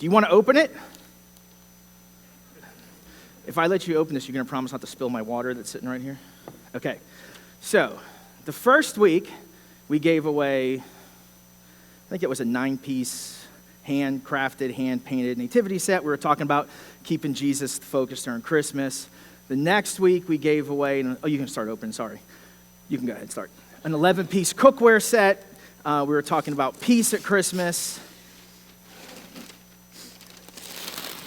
Do you want to open it? If I let you open this, you're going to promise not to spill my water that's sitting right here? Okay. So, the first week, we gave away, I think it was a 9-piece handcrafted, hand-painted nativity set. We were talking about keeping Jesus focused during Christmas. The next week, we gave away, you can start opening, sorry. You can go ahead and start. An 11-piece cookware set. We were talking about peace at Christmas.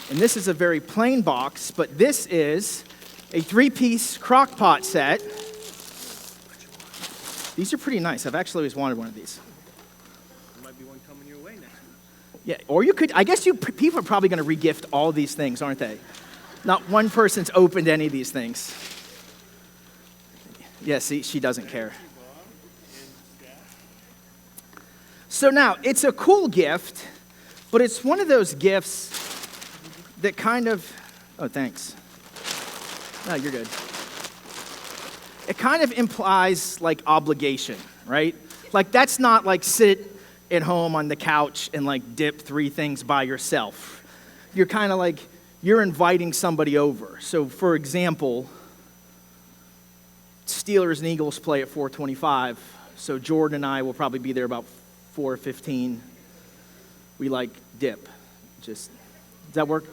And this is a very plain box, but this is a 3-piece crock pot set. These are pretty nice. I've actually always wanted one of these. There might be one coming your way next week. Yeah, or you could, I guess people are probably going to regift all these things, aren't they? Not one person's opened any of these things. Yeah, see, she doesn't care. So now, it's a cool gift, but it's one of those gifts that kind of, oh, thanks. No, you're good. It kind of implies, like, obligation, right? Like, that's not like sit at home on the couch and, like, dip 3 things by yourself. You're kind of like, you're inviting somebody over. So, for example, Steelers and Eagles play at 4:25, so Jordan and I will probably be there about 4:15. We like dip. Does that work?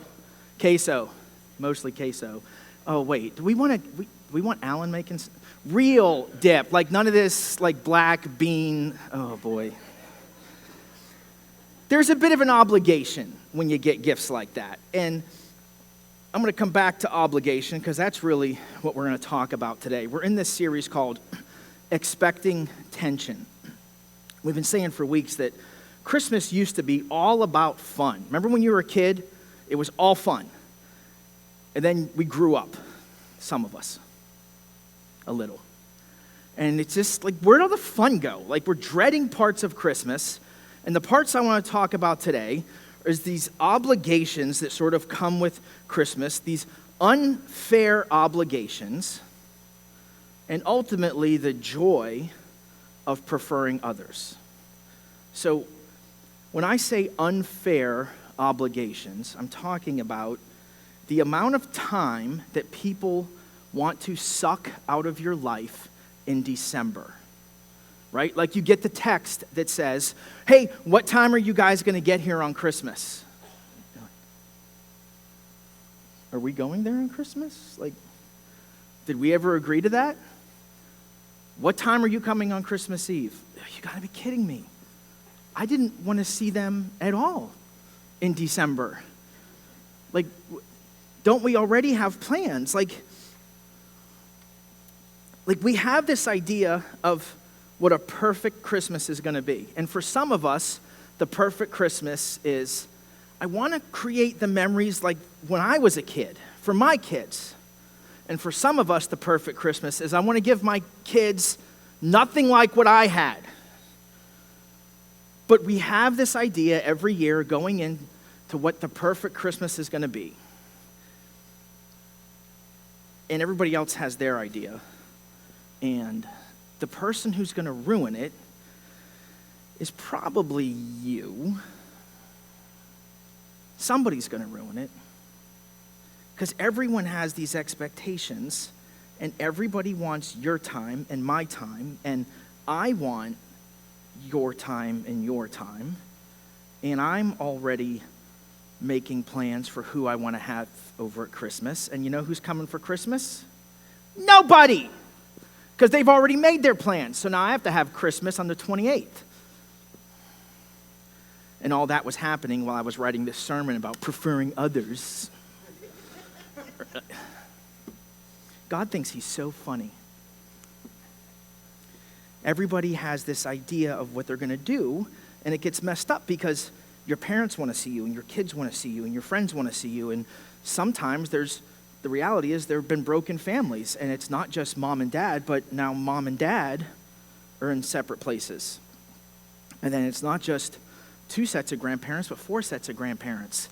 Queso, mostly queso. Oh wait, do we want Alan making real dip? Like none of this like black bean. Oh boy. There's a bit of an obligation when you get gifts like that, and I'm going to come back to obligation because that's really what we're going to talk about today. We're in this series called Expecting Tension. We've been saying for weeks that Christmas used to be all about fun. Remember when you were a kid? It was all fun. And then we grew up, some of us, a little. And it's just like, where'd all the fun go? Like we're dreading parts of Christmas. And the parts I want to talk about today is these obligations that sort of come with Christmas, these unfair obligations, and ultimately the joy of preferring others. So when I say unfair obligations, I'm talking about the amount of time that people want to suck out of your life in December, right? Like you get the text that says, hey, what time are you guys going to get here on Christmas? Are we going there on Christmas? Like, did we ever agree to that? What time are you coming on Christmas Eve? You got to be kidding me. I didn't want to see them at all in December. Like, don't we already have plans? Like we have this idea of what a perfect Christmas is going to be. And for some of us, the perfect Christmas is, I want to create the memories like when I was a kid, for my kids. And for some of us, the perfect Christmas is, I want to give my kids nothing like what I had. But we have this idea every year going into what the perfect Christmas is going to be. And everybody else has their idea. And the person who's going to ruin it is probably you. Somebody's going to ruin it. Because everyone has these expectations, and everybody wants your time and my time, and I want your time and your time, and I'm already making plans for who I want to have over at Christmas. And you know who's coming for Christmas? Nobody! Because they've already made their plans. So now I have to have Christmas on the 28th. And all that was happening while I was writing this sermon about preferring others. God thinks he's so funny. Everybody has this idea of what they're going to do, and it gets messed up because your parents want to see you, and your kids want to see you, and your friends want to see you, and sometimes the reality is there have been broken families, and it's not just mom and dad, but now mom and dad are in separate places. And then it's not just 2 sets of grandparents, but 4 sets of grandparents.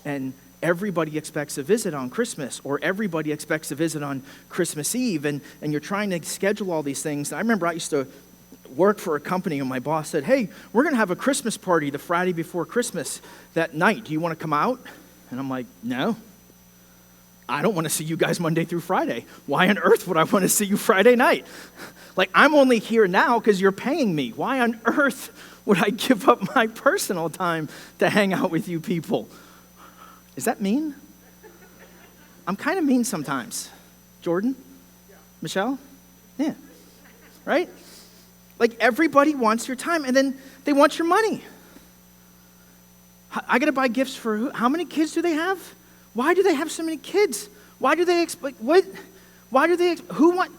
And everybody expects a visit on Christmas, or everybody expects a visit on Christmas Eve, and you're trying to schedule all these things. I remember I used to worked for a company, and my boss said, hey, we're going to have a Christmas party the Friday before Christmas that night. Do you want to come out? And I'm like, no. I don't want to see you guys Monday through Friday. Why on earth would I want to see you Friday night? Like, I'm only here now because you're paying me. Why on earth would I give up my personal time to hang out with you people? Is that mean? I'm kind of mean sometimes. Jordan? Yeah. Michelle? Yeah. Right? Like, everybody wants your time, and then they want your money. I got to buy gifts for who? How many kids do they have? Why do they have so many kids? Why do they what? Why do they who want?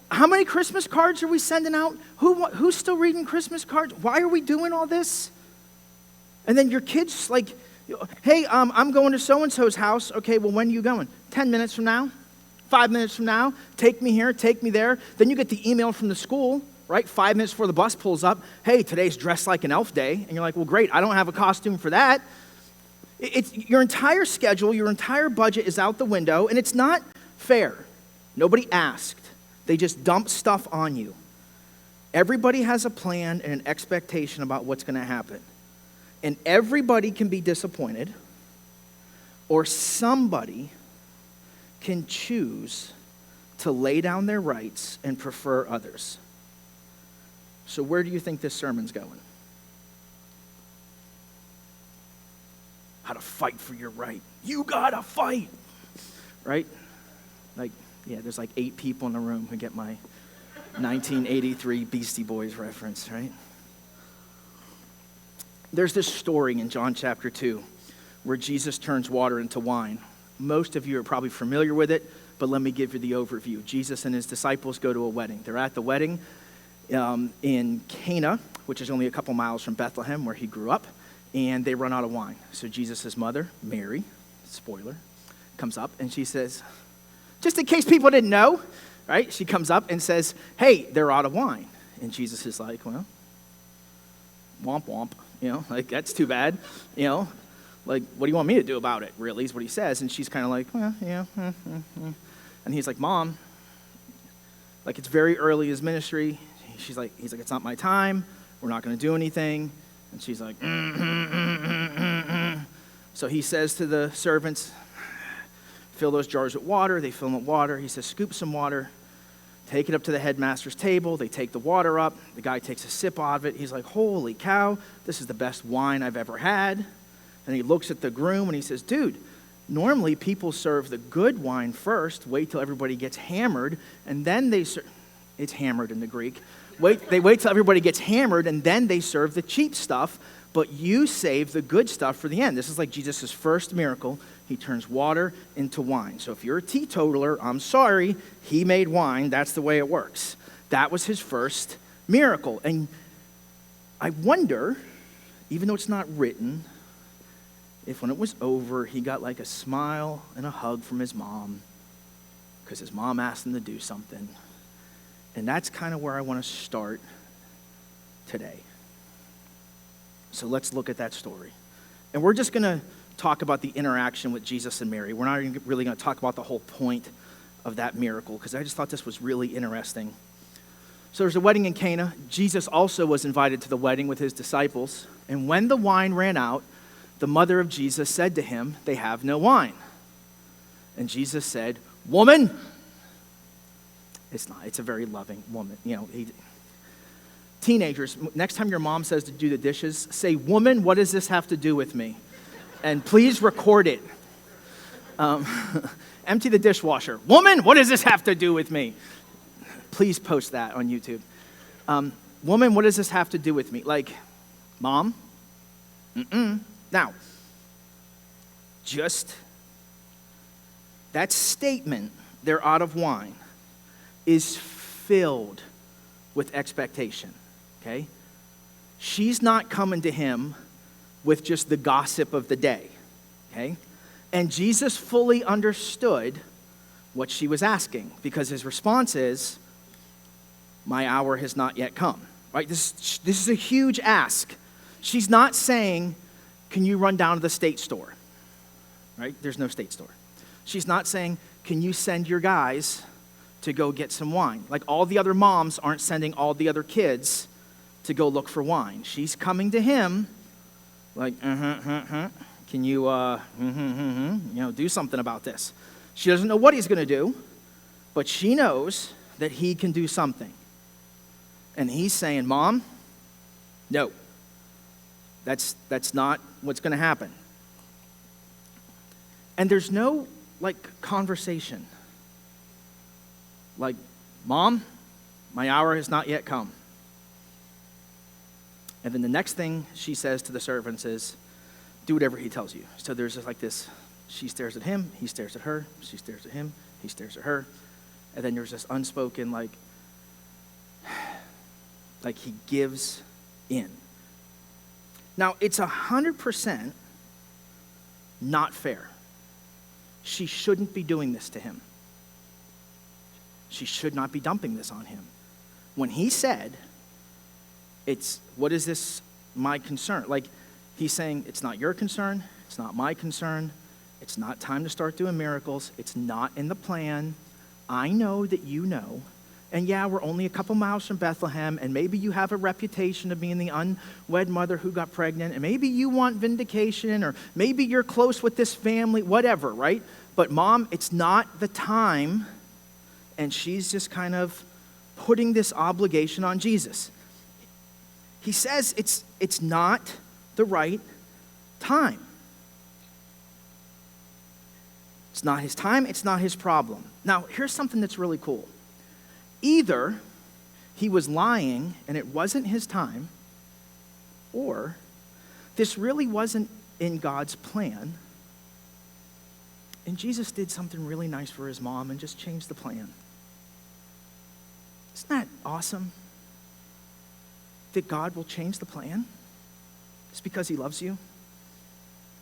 How many Christmas cards are we sending out? Who's still reading Christmas cards? Why are we doing all this? And then your kids like, hey, I'm going to so and so's house. Okay, well, when are you going? 10 minutes from now, 5 minutes from now. Take me here, take me there. Then you get the email from the school. Right, 5 minutes before the bus pulls up. Hey, today's dress like an elf day, and you're like, well, great. I don't have a costume for that. It's your entire schedule, your entire budget is out the window, and it's not fair. Nobody asked. They just dump stuff on you. Everybody has a plan and an expectation about what's going to happen. And everybody can be disappointed, or somebody can choose to lay down their rights and prefer others. So where do you think this sermon's going? How to fight for your right. You gotta fight, right? Like, yeah, there's like 8 people in the room who get my 1983 Beastie Boys reference, right? There's this story in John chapter 2 where Jesus turns water into wine. Most of you are probably familiar with it, but let me give you the overview. Jesus and his disciples go to a wedding. They're at the wedding in Cana, which is only a couple miles from Bethlehem, where he grew up, and they run out of wine. So Jesus' mother, Mary, spoiler, comes up, and she says, just in case people didn't know, right? She comes up and says, hey, they're out of wine. And Jesus is like, well, womp womp, like, that's too bad, like, what do you want me to do about it, really, is what he says. And she's kind of like, well, yeah. And he's like, Mom, like, it's very early in his ministry. He's like, it's not my time. We're not going to do anything. And she's like, So he says to the servants, fill those jars with water. They fill them with water. He says, scoop some water. Take it up to the headmaster's table. They take the water up. The guy takes a sip out of it. He's like, holy cow, this is the best wine I've ever had. And he looks at the groom and he says, dude, normally people serve the good wine first, wait till everybody gets hammered, and then they serve. It's hammered in the Greek. They wait till everybody gets hammered, and then they serve the cheap stuff, but you save the good stuff for the end. This is like Jesus' first miracle. He turns water into wine. So if you're a teetotaler, I'm sorry, he made wine. That's the way it works. That was his first miracle. And I wonder, even though it's not written, if when it was over, he got like a smile and a hug from his mom, because his mom asked him to do something. And that's kind of where I want to start today. So let's look at that story. And we're just going to talk about the interaction with Jesus and Mary. We're not really going to talk about the whole point of that miracle, because I just thought this was really interesting. So there's a wedding in Cana. Jesus also was invited to the wedding with his disciples. And when the wine ran out, the mother of Jesus said to him, they have no wine. And Jesus said, woman. It's not. It's a very loving woman. Teenagers, next time your mom says to do the dishes, say, woman, what does this have to do with me? And please record it. Empty the dishwasher. Woman, what does this have to do with me? Please post that on YouTube. Woman, what does this have to do with me? Like, Mom? Now, just that statement, they're out of wine, is filled with expectation, okay? She's not coming to him with just the gossip of the day, okay? And Jesus fully understood what she was asking, because his response is, my hour has not yet come, right? This is a huge ask. She's not saying, can you run down to the state store, right? There's no state store. She's not saying, can you send your guys to go get some wine. Like all the other moms aren't sending all the other kids to go look for wine. She's coming to him like, can you, do something about this. She doesn't know what he's going to do, but she knows that he can do something. And he's saying, Mom, no, that's not what's going to happen. And there's no, conversation. Like, Mom, my hour has not yet come. And then the next thing she says to the servants is, do whatever he tells you. So there's just like this, she stares at him, he stares at her, she stares at him, he stares at her. And then there's this unspoken, like he gives in. Now, it's 100% not fair. She shouldn't be doing this to him. She should not be dumping this on him. When he said, what is this, my concern? Like, he's saying, it's not your concern, it's not my concern, it's not time to start doing miracles, it's not in the plan. I know that you know. And yeah, we're only a couple miles from Bethlehem, and maybe you have a reputation of being the unwed mother who got pregnant, and maybe you want vindication, or maybe you're close with this family, whatever, right? But Mom, it's not the time, and she's just kind of putting this obligation on Jesus. He says it's not the right time. It's not his time, it's not his problem. Now, here's something that's really cool. Either he was lying and it wasn't his time, or this really wasn't in God's plan, and Jesus did something really nice for his mom and just changed the plan. Isn't that awesome? That God will change the plan? It's because he loves you?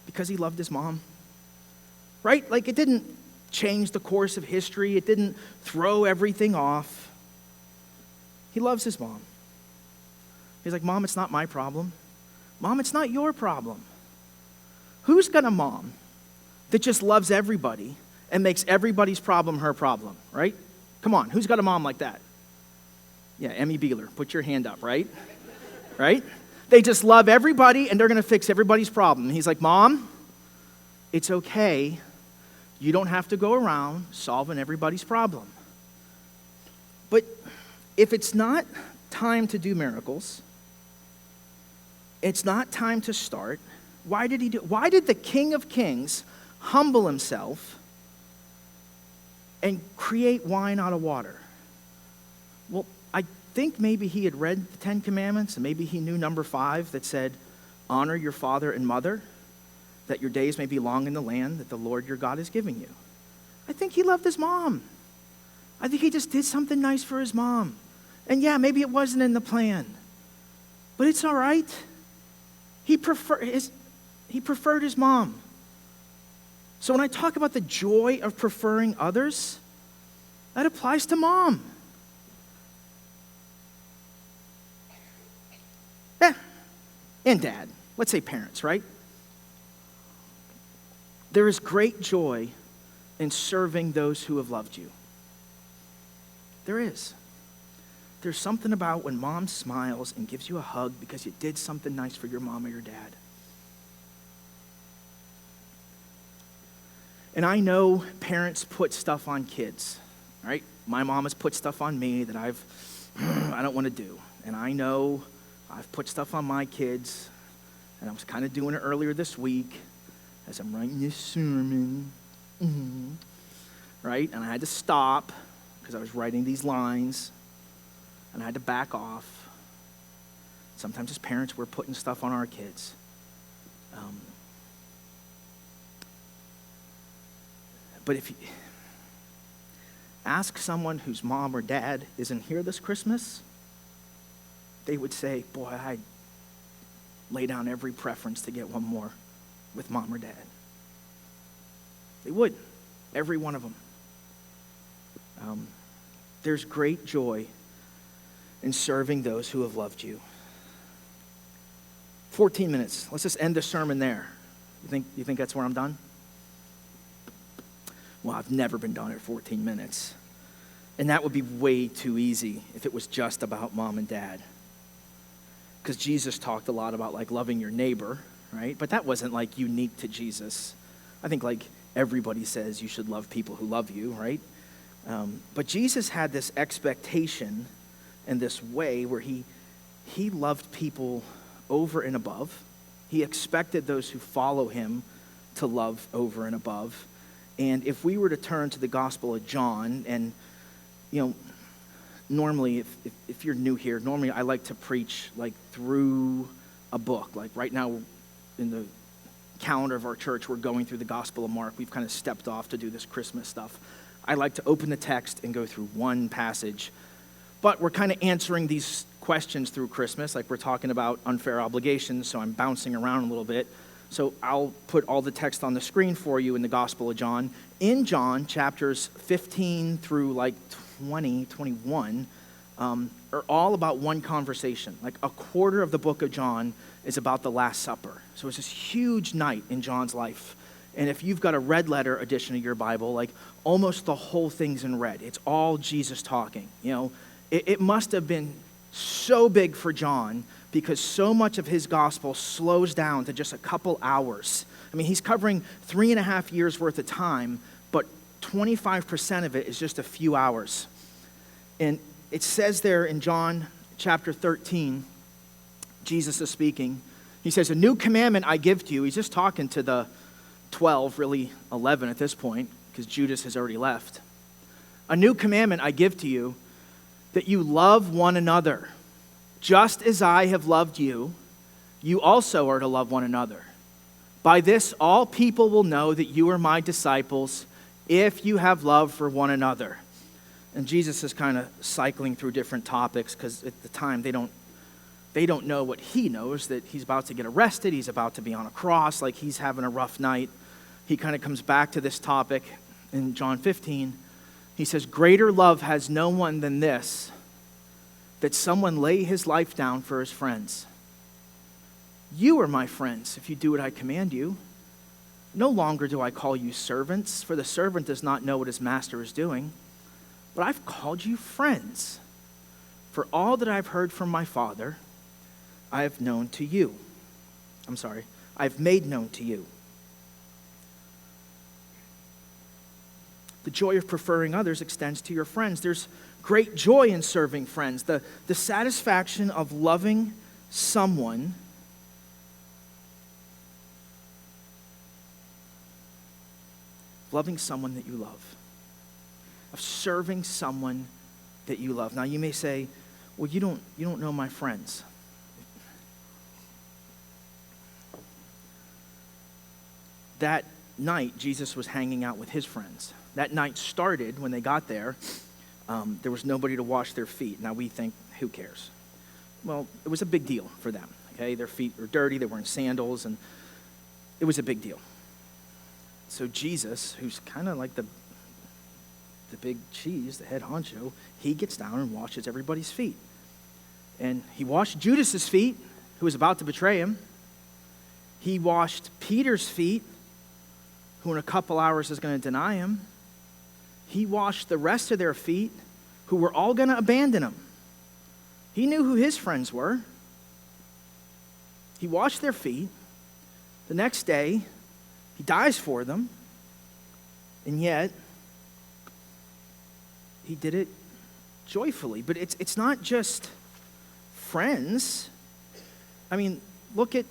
Because he loved his mom? Right? Like, it didn't change the course of history. It didn't throw everything off. He loves his mom. He's like, Mom, it's not my problem. Mom, it's not your problem. Who's got a mom that just loves everybody and makes everybody's problem her problem, right? Come on, who's got a mom like that? Yeah, Emmy Beeler, put your hand up, right? Right? They just love everybody and they're going to fix everybody's problem. And he's like, Mom, it's okay. You don't have to go around solving everybody's problem. But if it's not time to do miracles, it's not time to start, why did the King of Kings humble himself and create wine out of water? Well, I think maybe he had read the 10 Commandments, and maybe he knew number 5 that said, honor your father and mother, that your days may be long in the land that the Lord your God is giving you. I think he loved his mom. I think he just did something nice for his mom. And yeah, maybe it wasn't in the plan, but it's all right. He preferred his mom. So when I talk about the joy of preferring others, that applies to Mom. And Dad. Let's say parents, right? There is great joy in serving those who have loved you. There is. There's something about when Mom smiles and gives you a hug because you did something nice for your mom or your dad. And I know parents put stuff on kids, right? My mom has put stuff on me that I don't want to do. And I know I've put stuff on my kids, and I was kind of doing it earlier this week as I'm writing this sermon, right? And I had to stop because I was writing these lines, and I had to back off. Sometimes as parents, we're putting stuff on our kids. But if you ask someone whose mom or dad isn't here this Christmas, they would say, boy, I'd lay down every preference to get one more with mom or dad. They would, every one of them. There's great joy in serving those who have loved you. 14 minutes. Let's just end the sermon there. You think that's where I'm done? Well, I've never been done at 14 minutes. And that would be way too easy if it was just about mom and dad. Because Jesus talked a lot about like loving your neighbor, right? But that wasn't like unique to Jesus. I think like everybody says you should love people who love you, right? But Jesus had this expectation and this way where he loved people over and above. He expected those who follow him to love over and above. And if we were to turn to the Gospel of John, and normally if you're new here, normally I like to preach like through a book. Like right now in the calendar of our church, we're going through the Gospel of Mark. We've kind of stepped off to do this Christmas stuff. I like to open the text and go through one passage. But we're kind of answering these questions through Christmas, like we're talking about unfair obligations, so I'm bouncing around a little bit. So I'll put all the text on the screen for you in the Gospel of John. In John, chapters 15 through like 20, 21, are all about one conversation. Like a quarter of the book of John is about the Last Supper. So it's this huge night in John's life. And if you've got a red letter edition of your Bible, like almost the whole thing's in red. It's all Jesus talking. It must have been so big for John because so much of his gospel slows down to just a couple hours. I mean, he's covering 3.5 years worth of time, but 25% of it is just a few hours. And it says there in John chapter 13, Jesus is speaking. He says, "A new commandment I give to you." He's just talking to the 12, really 11 at this point, because Judas has already left. "A new commandment I give to you, that you love one another. Just as I have loved you, you also are to love one another. By this, all people will know that you are my disciples, if you have love for one another." And Jesus is kind of cycling through different topics, because at the time they don't know what he knows, that he's about to get arrested, he's about to be on a cross, like he's having a rough night. He kind of comes back to this topic in John 15. He says, "Greater love has no one than this, that someone lay his life down for his friends. You are my friends if you do what I command you. No longer do I call you servants, for the servant does not know what his master is doing. But I've called you friends. For all that I've heard from my Father, I've made known to you. The joy of preferring others extends to your friends. There's great joy in serving friends. The satisfaction of loving someone that you love. Of serving someone that you love. Now you may say, well, you don't know my friends. That night, Jesus was hanging out with his friends. That night started when they got there. There was nobody to wash their feet. Now we think, who cares? Well, it was a big deal for them. Okay, their feet were dirty. They were in sandals, and it was a big deal. So Jesus, who's kind of like the big cheese, the head honcho, he gets down and washes everybody's feet. And he washed Judas's feet, who was about to betray him. He washed Peter's feet, who in a couple hours is going to deny him. He washed the rest of their feet, who were all going to abandon him. He knew who his friends were. He washed their feet. The next day, he dies for them. And yet, he did it joyfully. But it's not just friends. I mean, look at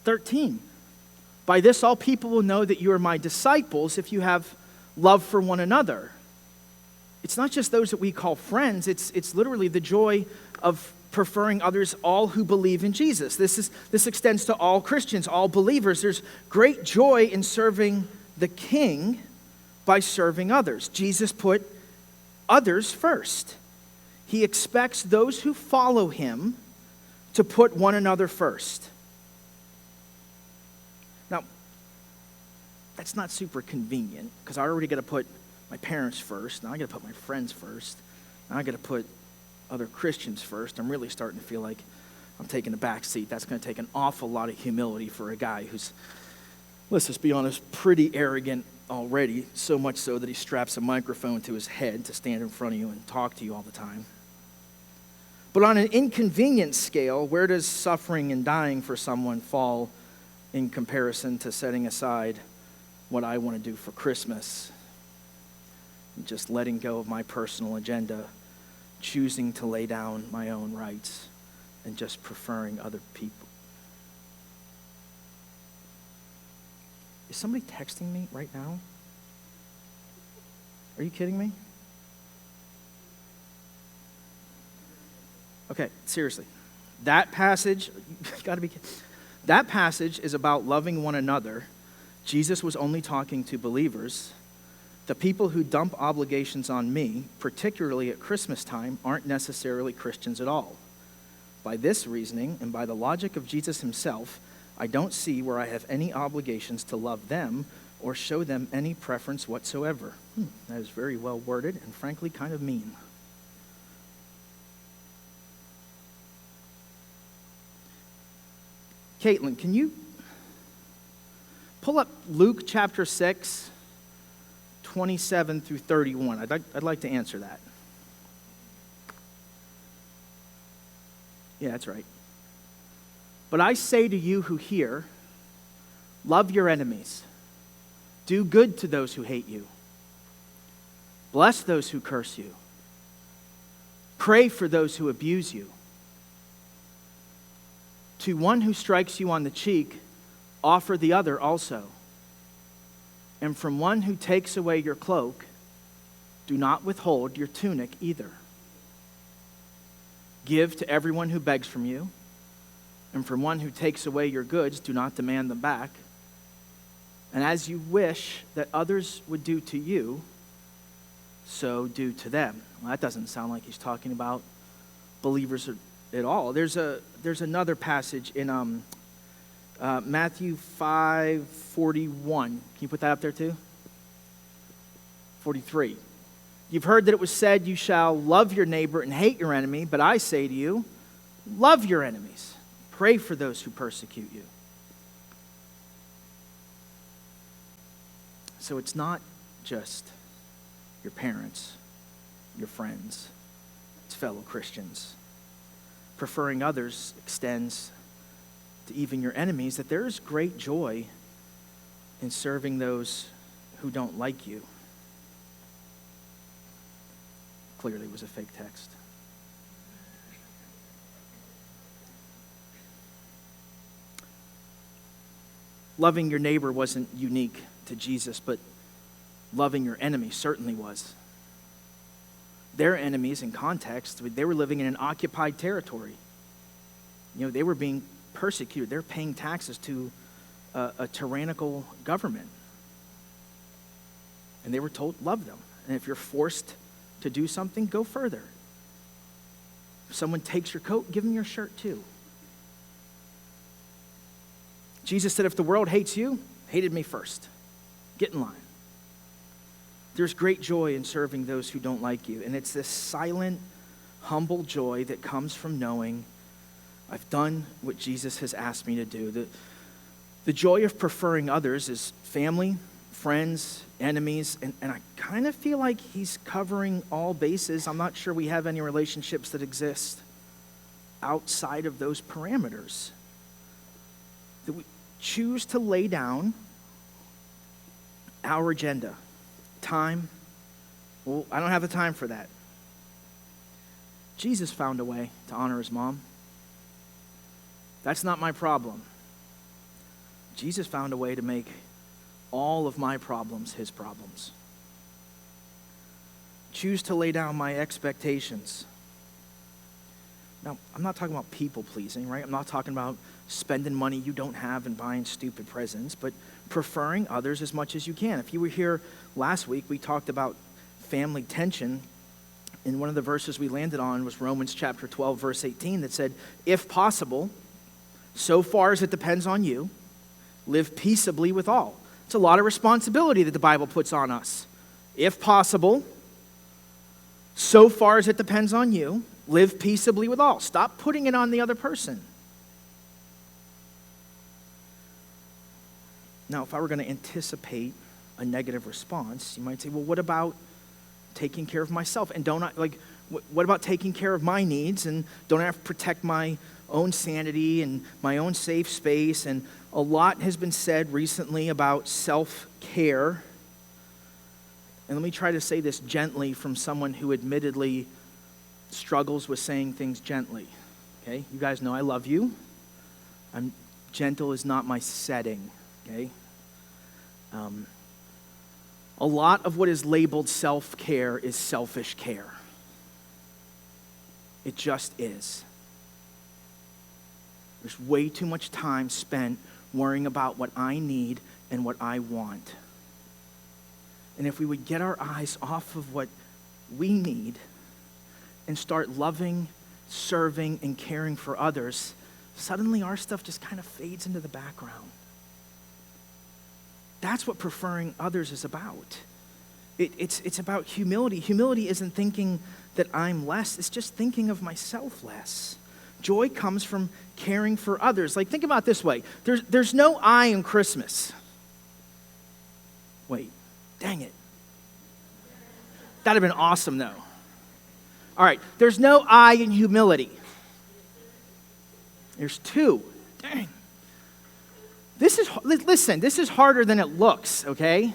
13. By this all people will know that you are my disciples if you have love for one another. It's not just those that we call friends. It's literally the joy of preferring others, all who believe in Jesus. This extends to all Christians, all believers. There's great joy in serving the King by serving others. Jesus put others first. He expects those who follow him to put one another first. Now, that's not super convenient, because I already got to put my parents first. Now I got to put my friends first. Now I got to put other Christians first. I'm really starting to feel like I'm taking a back seat. That's going to take an awful lot of humility for a guy who's, let's just be honest, pretty arrogant already, so much so that he straps a microphone to his head to stand in front of you and talk to you all the time. But on an inconvenience scale, where does suffering and dying for someone fall in comparison to setting aside what I want to do for Christmas? Just letting go of my personal agenda, choosing to lay down my own rights, and just preferring other people. Is somebody texting me right now? Are you kidding me? Okay, seriously. That passage, that passage is about loving one another. Jesus was only talking to believers. The people who dump obligations on me, particularly at Christmas time, aren't necessarily Christians at all. By this reasoning, and by the logic of Jesus himself, I don't see where I have any obligations to love them or show them any preference whatsoever. That is very well worded and frankly kind of mean. Caitlin, can you pull up Luke chapter 6, 27 through 31? I'd like to answer that. Yeah, that's right. But I say to you who hear, love your enemies. Do good to those who hate you. Bless those who curse you. Pray for those who abuse you. To one who strikes you on the cheek, offer the other also. And from one who takes away your cloak, do not withhold your tunic either. Give to everyone who begs from you, and from one who takes away your goods, do not demand them back. And as you wish that others would do to you, so do to them. Well, that doesn't sound like he's talking about believers at all. There's another passage in Matthew 5:41. Can you put that up there too? 43. You've heard that it was said, you shall love your neighbor and hate your enemy, but I say to you, love your enemies. Pray for those who persecute you. So it's not just your parents, your friends, it's fellow Christians. Preferring others extends to even your enemies, that there is great joy in serving those who don't like you. Clearly it was a fake text. Loving your neighbor wasn't unique to Jesus, but loving your enemy certainly was. Their enemies, in context, they were living in an occupied territory. You know, they were being persecuted. They're paying taxes to a tyrannical government. And they were told, love them. And if you're forced to do something, go further. If someone takes your coat, give them your shirt too. Jesus said, if the world hates you, hated me first. Get in line. There's great joy in serving those who don't like you. And it's this silent, humble joy that comes from knowing I've done what Jesus has asked me to do. The joy of preferring others is family, friends, enemies, and I kind of feel like he's covering all bases. I'm not sure we have any relationships that exist outside of those parameters. That we choose to lay down our agenda. Time, well, I don't have the time for that. Jesus found a way to honor his mom. That's not my problem. Jesus found a way to make all of my problems his problems. Choose to lay down my expectations. Now, I'm not talking about people pleasing, right? I'm not talking about spending money you don't have and buying stupid presents, but preferring others as much as you can. If you were here last week, we talked about family tension, and one of the verses we landed on was Romans chapter 12, verse 18, that said, if possible, so far as it depends on you, live peaceably with all. It's a lot of responsibility that the Bible puts on us. If possible, so far as it depends on you, live peaceably with all. Stop putting it on the other person. Now, if I were going to anticipate a negative response. You might say, well, what about taking care of myself? And don't I, like, what about taking care of my needs? And don't I have to protect my own sanity and my own safe space? And a lot has been said recently about self-care. And let me try to say this gently from someone who admittedly struggles with saying things gently. Okay? You guys know I love you. Gentle is not my setting. Okay? A lot of what is labeled self-care is selfish care. It just is. There's way too much time spent worrying about what I need and what I want. And if we would get our eyes off of what we need and start loving, serving, and caring for others, suddenly our stuff just kind of fades into the background. That's what preferring others is about. It's about humility. Humility isn't thinking that I'm less. It's just thinking of myself less. Joy comes from caring for others. Like, think about it this way. There's no I in Christmas. Wait, dang it. That'd have been awesome, though. All right, there's no I in humility. There's two. Dang. This is harder than it looks, okay?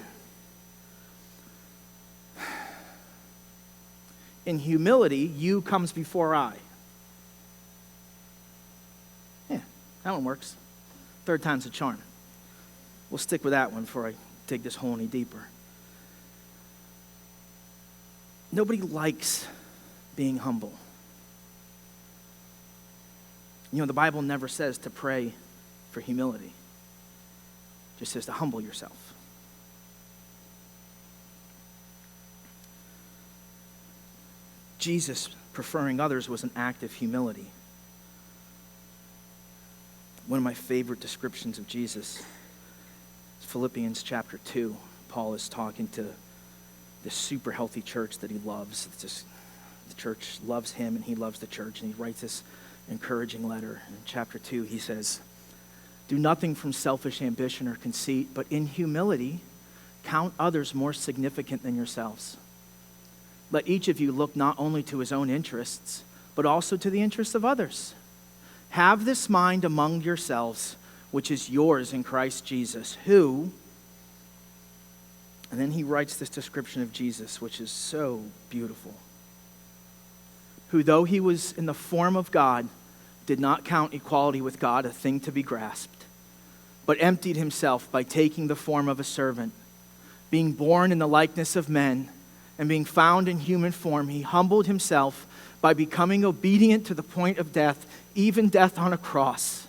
In humility, you comes before I. Yeah, that one works. Third time's a charm. We'll stick with that one before I dig this hole any deeper. Nobody likes being humble. You know, the Bible never says to pray for humility. It just says to humble yourself. Jesus preferring others was an act of humility. One of my favorite descriptions of Jesus is Philippians chapter 2. Paul is talking to this super healthy church that he loves. The church loves him and he loves the church, and he writes this encouraging letter. In chapter 2, he says, "Do nothing from selfish ambition or conceit, but in humility count others more significant than yourselves. Let each of you look not only to his own interests, but also to the interests of others. Have this mind among yourselves, which is yours in Christ Jesus, who," and then he writes this description of Jesus, which is so beautiful, "who though he was in the form of God, did not count equality with God a thing to be grasped, but emptied himself by taking the form of a servant. Being born in the likeness of men, and being found in human form, he humbled himself by becoming obedient to the point of death, even death on a cross.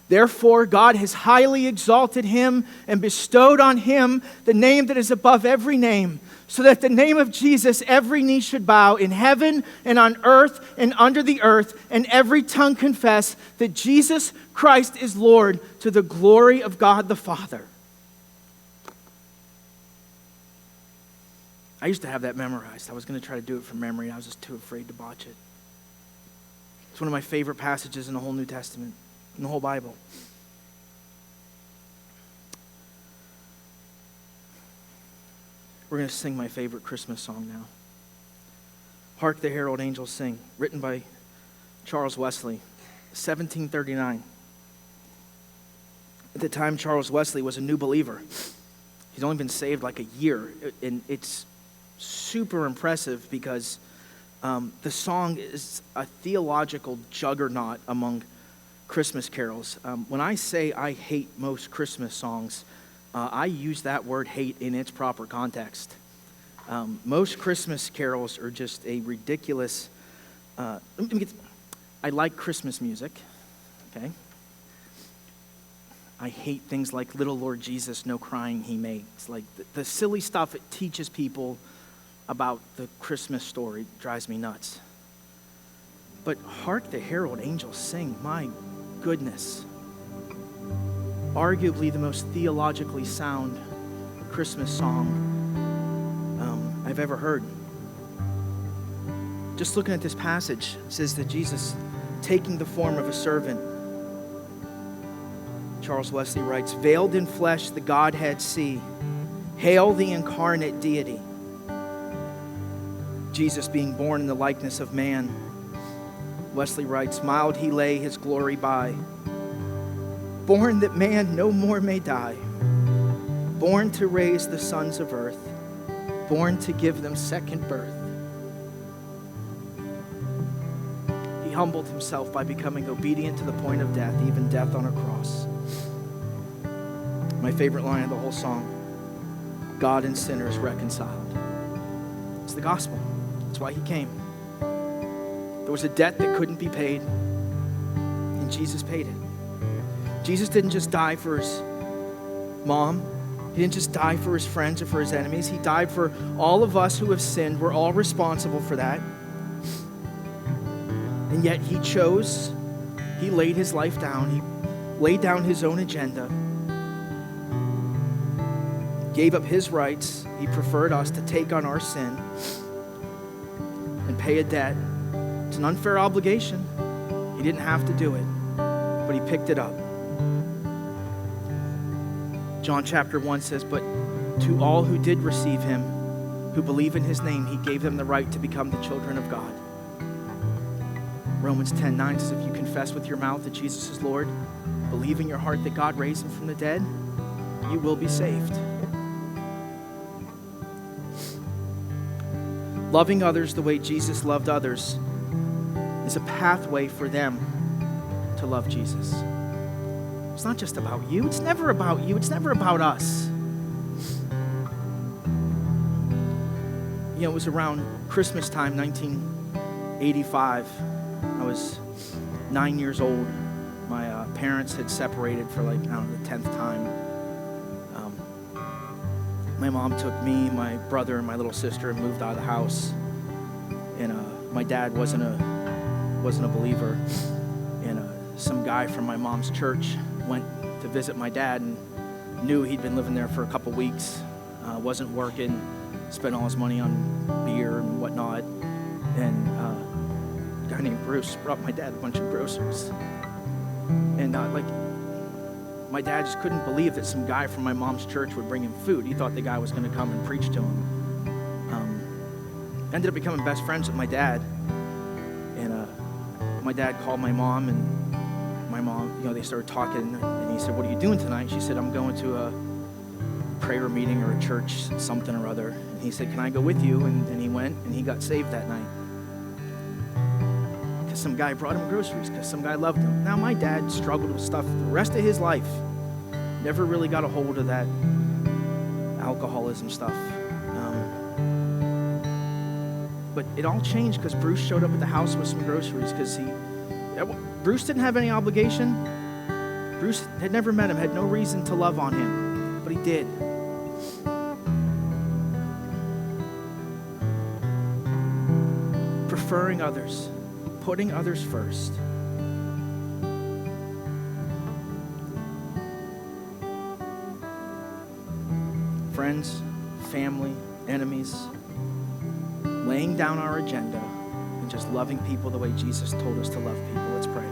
Therefore, God has highly exalted him and bestowed on him the name that is above every name, so that the name of Jesus every knee should bow in heaven and on earth and under the earth, and every tongue confess that Jesus Christ is Lord, to the glory of God the Father." I used to have that memorized. I was going to try to do it from memory. I was just too afraid to botch it. It's one of my favorite passages in the whole New Testament, in the whole Bible. We're going to sing my favorite Christmas song now. "Hark the Herald Angels Sing," written by Charles Wesley, 1739. At the time, Charles Wesley was a new believer. He's only been saved like a year, and it's super impressive because the song is a theological juggernaut among Christmas carols. When I say I hate most Christmas songs, I use that word hate in its proper context. Most Christmas carols are just a ridiculous... I like Christmas music, okay? I hate things like "Little Lord Jesus, no crying he makes." Like the silly stuff it teaches people about the Christmas story drives me nuts. But "Hark the Herald Angels Sing," my goodness. Arguably the most theologically sound Christmas song I've ever heard. Just looking at this passage, it says that Jesus, taking the form of a servant, Charles Wesley writes, "Veiled in flesh the Godhead see. Hail the incarnate deity. Jesus being born in the likeness of man. Wesley writes, mild he lay his glory by, born that man no more may die, born to raise the sons of earth, born to give them second birth. He humbled himself by becoming obedient to the point of death, even death on a cross. My favorite line of the whole song, God and sinners reconciled. It's the gospel. That's why he came. There was a debt that couldn't be paid, and Jesus paid it. Jesus didn't just die for his mom. He didn't just die for his friends or for his enemies. He died for all of us who have sinned. We're all responsible for that. And yet he chose, he laid his life down. He laid down his own agenda, gave up his rights. He preferred us to take on our sin and pay a debt. It's an unfair obligation. He didn't have to do it, but he picked it up. John chapter 1 says, but to all who did receive him, who believe in his name, he gave them the right to become the children of God. Romans 10:9 says, if you confess with your mouth that Jesus is Lord, believe in your heart that God raised him from the dead, you will be saved. Loving others the way Jesus loved others is a pathway for them to love Jesus. It's not just about you. It's never about you. It's never about us. You know, it was around Christmas time, 1985. I was 9 years old. My parents had separated for the 10th time. My mom took me, my brother, and my little sister and moved out of the house. And my dad wasn't a believer. And some guy from my mom's church went to visit my dad and knew he'd been living there for a couple weeks, wasn't working, spent all his money on beer and whatnot. And a guy named Bruce brought my dad a bunch of groceries. And my dad just couldn't believe that some guy from my mom's church would bring him food. He thought the guy was going to come and preach to him. Ended up becoming best friends with my dad. And my dad called my mom, and my mom, they started talking. And he said, what are you doing tonight? She said, I'm going to a prayer meeting or a church, something or other. And he said, can I go with you? And he went, and he got saved that night. Because some guy brought him groceries, because some guy loved him. Now, my dad struggled with stuff the rest of his life. Never really got a hold of that alcoholism stuff. But it all changed because Bruce showed up at the house with some groceries, because Bruce didn't have any obligation. Bruce had never met him, had no reason to love on him, but he did. Preferring others, putting others first. Friends, family, enemies, laying down our agenda and just loving people the way Jesus told us to love people. Let's pray.